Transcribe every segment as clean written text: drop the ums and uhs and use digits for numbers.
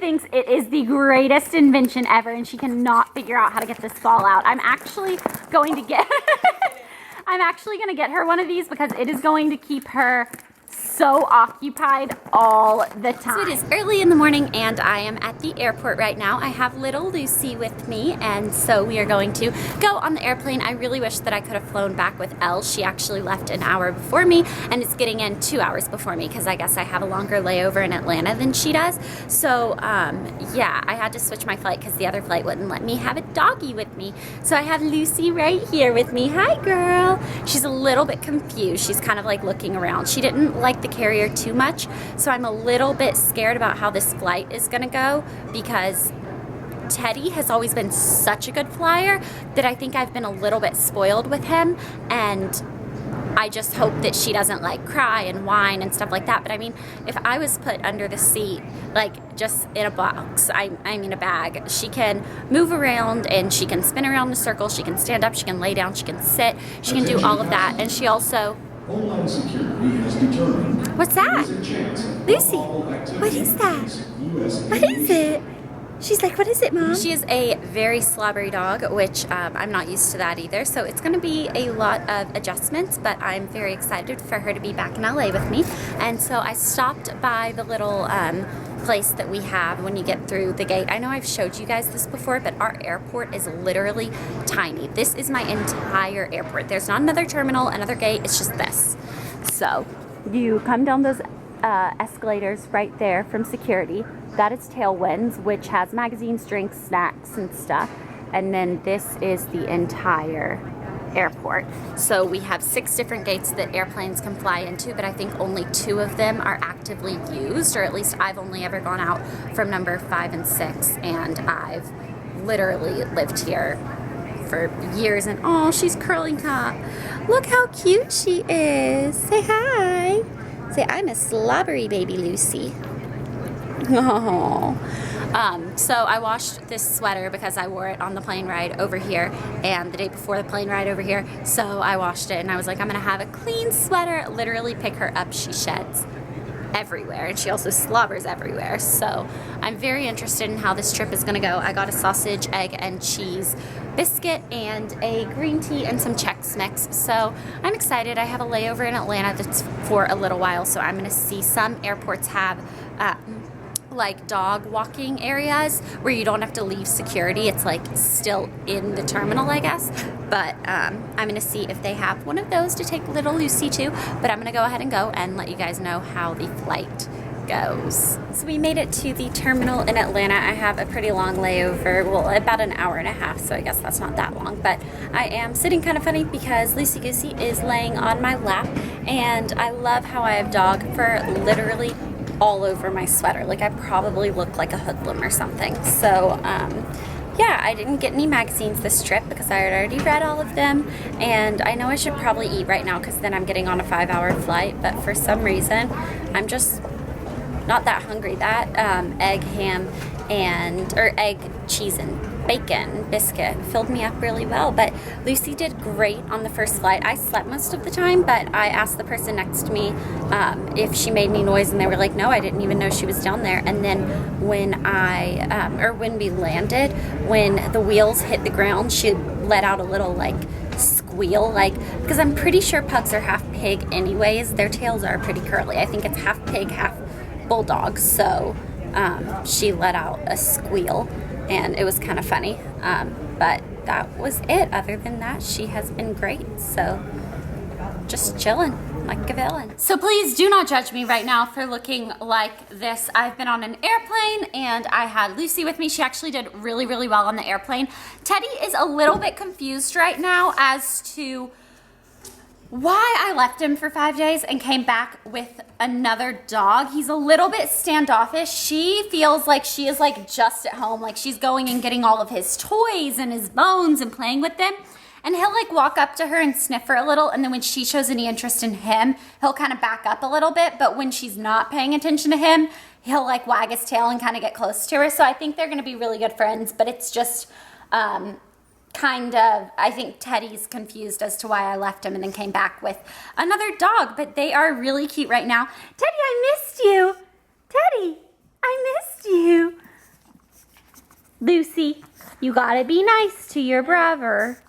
thinks it is the greatest invention ever, and she cannot figure out how to get this ball out. I'm actually going to get her one of these because it is going to keep her so occupied all the time. So it is early in the morning and I am at the airport right now. I have little Lucy with me, and so we are going to go on the airplane. I really wish that I could have flown back with Elle. She actually left an hour before me and is getting in 2 hours before me because I guess I have a longer layover in Atlanta than she does. So yeah, I had to switch my flight because the other flight wouldn't let me have a doggy with me. So I have Lucy right here with me. Hi girl. She's a little bit confused. She's kind of like looking around. She didn't like the carrier too much, so I'm a little bit scared about how this flight is gonna go because Teddy has always been such a good flyer that I think I've been a little bit spoiled with him, and I just hope that she doesn't like cry and whine and stuff like that. But I mean, if I was put under the seat, like just in a box, I mean a bag, she can move around and she can spin around in a circle, she can stand up, she can lay down, she can sit, she can do all of that, and she also... What's that? Lucy, what is that? What is it? She's like, what is it, Mom? She is a very slobbery dog, which I'm not used to that either. So it's going to be a lot of adjustments, but I'm very excited for her to be back in LA with me. And so I stopped by the little place that we have when you get through the gate. I know I've showed you guys this before, but our airport is literally tiny. This is my entire airport. There's not another terminal, another gate. It's just this. So you come down those escalators right there from security. That is Tailwinds, which has magazines, drinks, snacks, and stuff. And then this is the entire airport. So we have 6 different gates that airplanes can fly into, but I think only 2 of them are actively used, or at least I've only ever gone out from number 5 and 6, and I've literally lived here for years. And oh, she's curling up. Look how cute she is. Say hi. Say, I'm a slobbery baby Lucy. Oh. So I washed this sweater because I wore it on the plane ride over here and the day before the plane ride over here. So I washed it and I was like, I'm gonna have a clean sweater. Literally pick her up, she sheds everywhere, and she also slobbers everywhere. So I'm very interested in how this trip is gonna go. I got a sausage, egg, and cheese biscuit and a green tea and some Chex Mix. So I'm excited. I have a layover in Atlanta that's for a little while, so I'm gonna see some airports have like dog walking areas where you don't have to leave security. It's like still in the terminal, I guess. But I'm gonna see if they have one of those to take little Lucy to. But I'm gonna go ahead and go and let you guys know how the flight goes. So we made it to the terminal in Atlanta. I have a pretty long layover, well, about an hour and a half, so I guess that's not that long. But I am sitting kind of funny because Lucy Goosey is laying on my lap, and I love how I have dog fur literally all over my sweater. Like I probably look like a hoodlum or something. So yeah, I didn't get any magazines this trip because I had already read all of them, and I know I should probably eat right now because then I'm getting on a 5-hour flight, but for some reason I'm just not that hungry. That egg, ham, or egg, cheese, and bacon biscuit filled me up really well. But Lucy did great on the first flight. I slept most of the time, but I asked the person next to me if she made any noise, and they were like, no, I didn't even know she was down there. And then when when we landed, when the wheels hit the ground, she let out a little like squeal, like, because I'm pretty sure pugs are half pig anyways. Their tails are pretty curly. I think it's half pig, half bulldog. So she let out a squeal, and it was kind of funny, but that was it. Other than that, she has been great, so just chilling like a villain. So please do not judge me right now for looking like this. I've been on an airplane and I had Lucy with me. She actually did really, really well on the airplane. Teddy is a little bit confused right now as to why I left him for 5 days and came back with another dog. He's a little bit standoffish. She feels like she is like just at home, like she's going and getting all of his toys and his bones and playing with them. And he'll like walk up to her and sniff her a little, and then when she shows any interest in him, he'll kind of back up a little bit, but when she's not paying attention to him, he'll like wag his tail and kind of get close to her. So I think they're gonna be really good friends, but it's just kind of, I think Teddy's confused as to why I left him and then came back with another dog, but they are really cute right now. Teddy, I missed you. Teddy, I missed you. Lucy, you gotta be nice to your brother.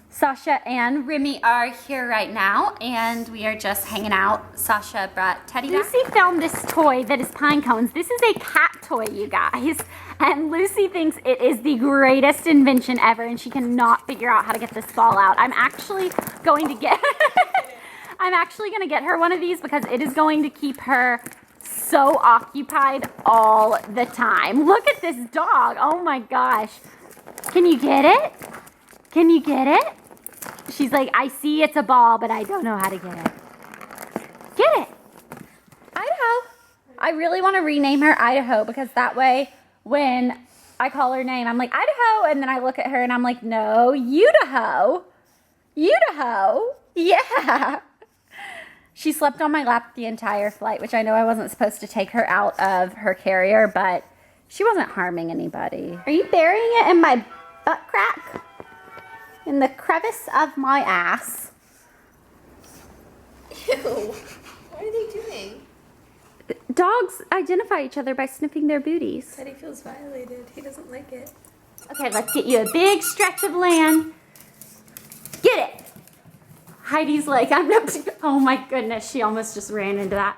Sasha and Remy are here right now, and we are just hanging out. Sasha brought Teddy back. Lucy found this toy that is pine cones. This is a cat toy, you guys. And Lucy thinks it is the greatest invention ever, and she cannot figure out how to get this ball out. I'm actually going to get her one of these because it is going to keep her so occupied all the time. Look at this dog. Oh my gosh. Can you get it? Can you get it? She's like, I see it's a ball, but I don't know how to get it. Get it. Idaho. I really want to rename her Idaho because that way when I call her name, I'm like, Idaho. And then I look at her and I'm like, no, Udaho. Udaho. Yeah. She slept on my lap the entire flight, which I know I wasn't supposed to take her out of her carrier, but she wasn't harming anybody. Are you burying it in my butt crack? In the crevice of my ass. Ew. What are they doing? Dogs identify each other by sniffing their booties. Teddy feels violated. He doesn't like it. Okay, let's get you a big stretch of land. Get it. Heidi's like, I'm not, oh my goodness, she almost just ran into that.